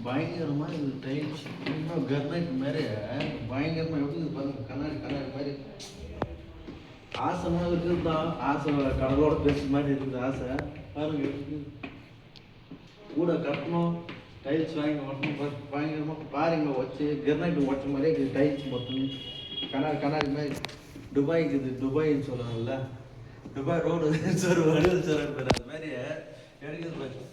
பயங்கரமாக இது டைல்ஸ் இன்னும் கர்னைட் மாதிரி பயங்கரமாக எப்படி இது பாருங்க கண்ணாடி கண்ணாடி மாதிரி ஆசைமாக இருக்குது தான். ஆசை கடலோட பெருசு மாதிரி இருக்குது ஆசை. பாருங்க எப்படி கூட கட்டணும் டைல்ஸ் வாங்கி ஒட்டணும் பயங்கரமாக பாருங்க வச்சு கர்னைட் ஒட்ட மாதிரியே இருக்குது டைல்ஸ் மொத்தம் கண்ணாடி கண்ணாடி மாதிரி. துபாய்க்கு இது துபாய்ன்னு சொல்லுவாங்கல்ல, துபாய் ரோடு சார் வடிவல் சார் பேர் அது மாதிரி எடுக்குது பாரு.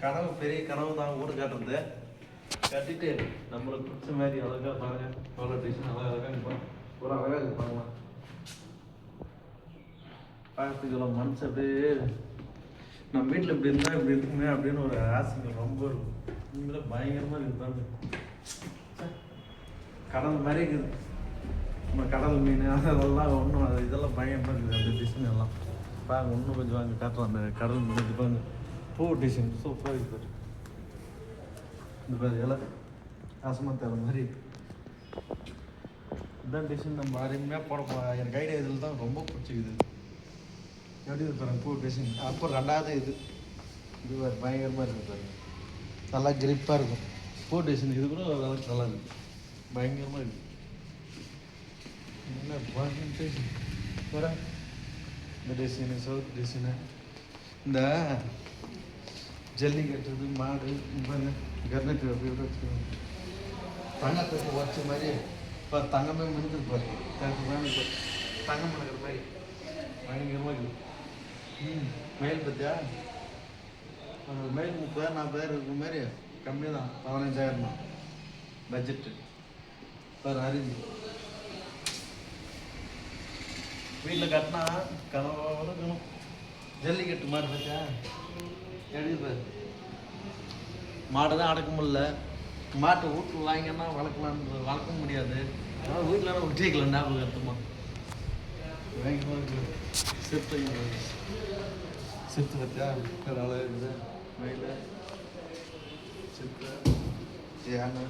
கனவு பெரிய கனவு தான் வீடு கட்டுறது. கட்டிட்டு நம்மளுக்கு பிடிச்ச மாதிரி அழகாக பாருங்க எவ்வளோ டிசைன் அழகாக இருப்பாங்க ஒரு அழகாக இருப்பாங்களா பார்த்துக்கலாம். மனசு அப்படியே நம்ம வீட்டில் இப்படி இருந்தால் இப்படி இருக்குமே அப்படின்னு ஒரு ஆசைங்க ரொம்ப இருக்கும். உண்மையில பயங்கரமாக இருக்குது பாருங்க. கடல் மாதிரி இருக்குது. நம்ம கடல் மீன் அதெல்லாம் ஒன்றும் அது இதெல்லாம் பயங்கரமாக இருக்குது. அந்த டிசைன் எல்லாம் பாருங்க. இன்னும் கொஞ்சம் வாங்க காட்டுறோம். அந்த கடல் மீன் இது பாருங்க பூ டிசைன் சூப்பராக இருக்குது. இந்த பாரு எல்லாம் ஆசமாக தர மாதிரி இதான் டிசைன் நம்ம அருமையாக போட. எனக்கு ஐடியா இதில் தான் ரொம்ப பிடிச்சிக்குது. எப்படி இது பாருங்க பூ டிசைன். அப்போ ரெண்டாவது இது இது வேறு பயங்கரமாக இருக்குது பாருங்க. நல்லா கிரிப்பாக இருக்கும் பூ டிசைன். இது கூட அளவுக்கு நல்லா இருக்குது. பயங்கரமாக இருக்குது. என்ன டிசைன் வேற இந்த டிசைனு சவுத் டிசைனு இந்த ஜல்லிக்கட்டுறது மாடு பாருங்க கர்னட்டு அப்படி எப்படி வச்சுக்கோங்க. தங்கத்துக்கு வச்ச மாதிரி இப்போ தங்கமே மினுக்குது பாருங்க. தங்கம் பண்ணுற மாதிரி பயங்கரமாக இருக்குது. மயில் பற்றியா மயில் 30,000-40,000 இருக்கிற மாதிரி கம்மி தான். 15,000 தான் பட்ஜெட்டு. பாரு அறிஞ்சு வீட்டில் கட்டினா கனவோட இருக்கணும். ஜல்லிக்கட்டு மாடு பற்றியா எழுதி பாரு. மாடு தான் அடக்க முடியல. மாட்டை வீட்டில் வாங்கினா வளர்க்க முடியாது. அதனால் வீட்டில் விட்டிக்கலாம் ஞாபகம் கற்றுமா பயங்கரமாக சித்து சித்து பற்றியா அழகாக இருக்குது. மயில் சித்து யானை